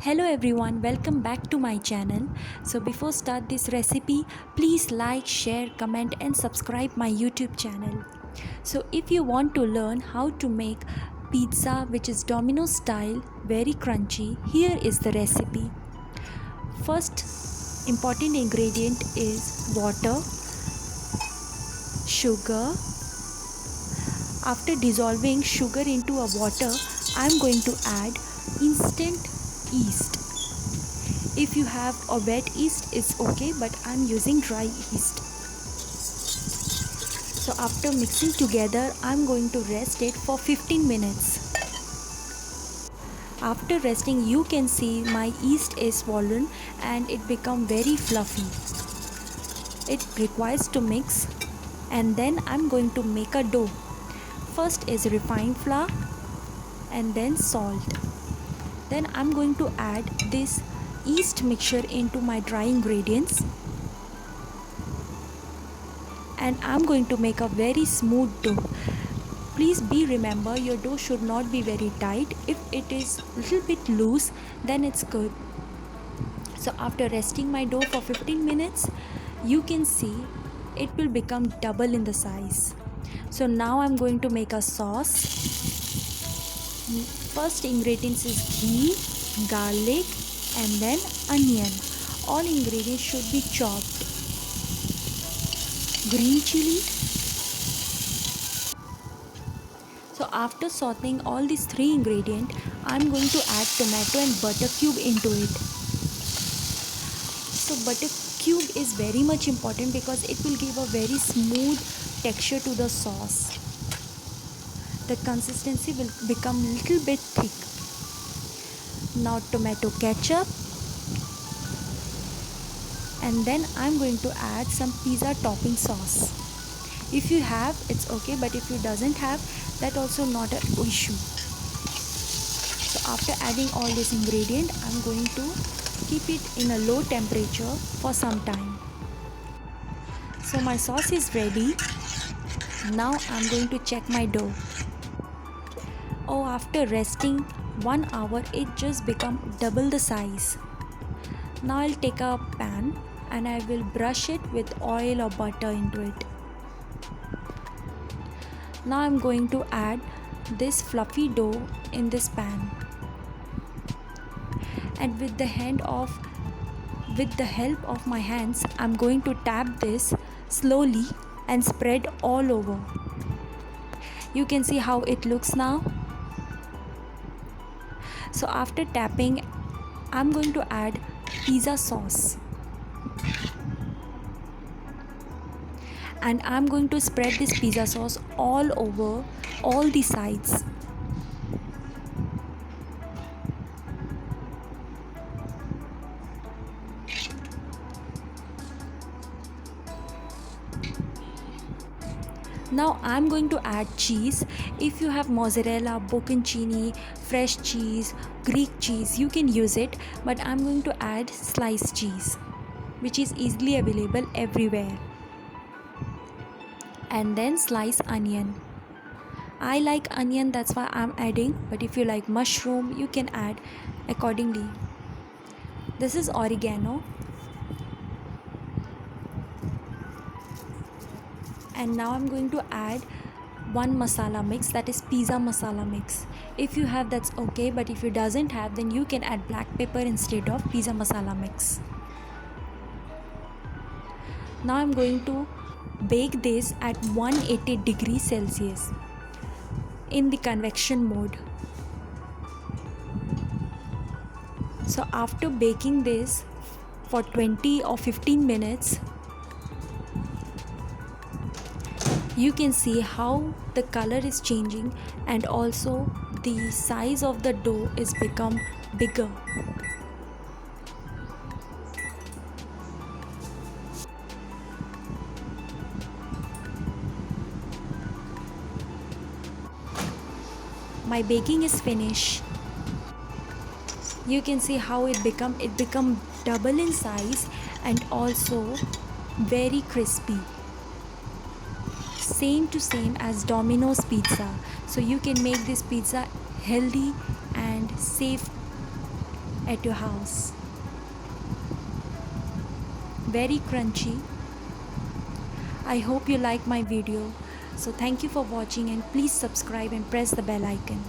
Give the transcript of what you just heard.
Hello everyone, welcome back to my channel. So before start this recipe, please like, share, comment and subscribe my YouTube channel. So if you want to learn how to make pizza which is Domino's style, very crunchy, here is the recipe. First important ingredient is water, sugar. After dissolving sugar into a water, I am going to add instant yeast. If you have a wet yeast, it's okay, but I'm using dry yeast. So after mixing together, I'm going to rest it for 15 minutes. After resting, you can see my yeast is swollen and it become very fluffy. It requires to mix, and then I'm going to make a dough. First is refined flour and then salt. Then I'm going to add this yeast mixture into my dry ingredients, and I'm going to make a very smooth dough. Please be remember, your dough should not be very tight. If it is little bit loose, then it's good. So after resting my dough for 15 minutes, you can see it will become double in the size. So now I'm going to make a sauce. First ingredients is ghee, garlic and then onion. All ingredients should be chopped. Green chili. So after sauteing all these three ingredients, I'm going to add tomato and butter cube into it. So butter cube is very much important because it will give a very smooth texture to the sauce. The consistency will become little bit thick. Now tomato ketchup, and then I'm going to add some pizza topping sauce. If you have, it's okay, but if you doesn't have, that also not an issue. So after adding all this ingredient, I'm going to keep it in a low temperature for some time. So my sauce is ready. Now I'm going to check my dough. Oh, after resting 1 hour, it just become double the size. Now I'll take a pan and I will brush it with oil or butter into it. Now I'm going to add this fluffy dough in this pan, and with the help of my hands, I'm going to tap this slowly and spread all over. You can see how it looks now. So after tapping, I'm going to add pizza sauce, and I'm going to spread this pizza sauce all over all the sides. Now I'm going to add cheese. If you have mozzarella, bocconcini, fresh cheese, Greek cheese, you can use it, but I'm going to add sliced cheese, which is easily available everywhere. And then slice onion. I like onion, that's why I'm adding, but if you like mushroom, you can add accordingly. This is oregano. And now I'm going to add one masala mix, that is pizza masala mix. If you have, that's okay, but if you doesn't have, then you can add black pepper instead of pizza masala mix. Now I'm going to bake this at 180 degrees Celsius in the convection mode. So after baking this for 20 or 15 minutes, you can see how the color is changing, and also the size of the dough is become bigger. My baking is finished. You can see how it become double in size and also very crispy. Same to same as Domino's pizza. So you can make this pizza healthy and safe at your house. Very crunchy. I hope you like my video. So thank you for watching, and please subscribe and press the bell icon.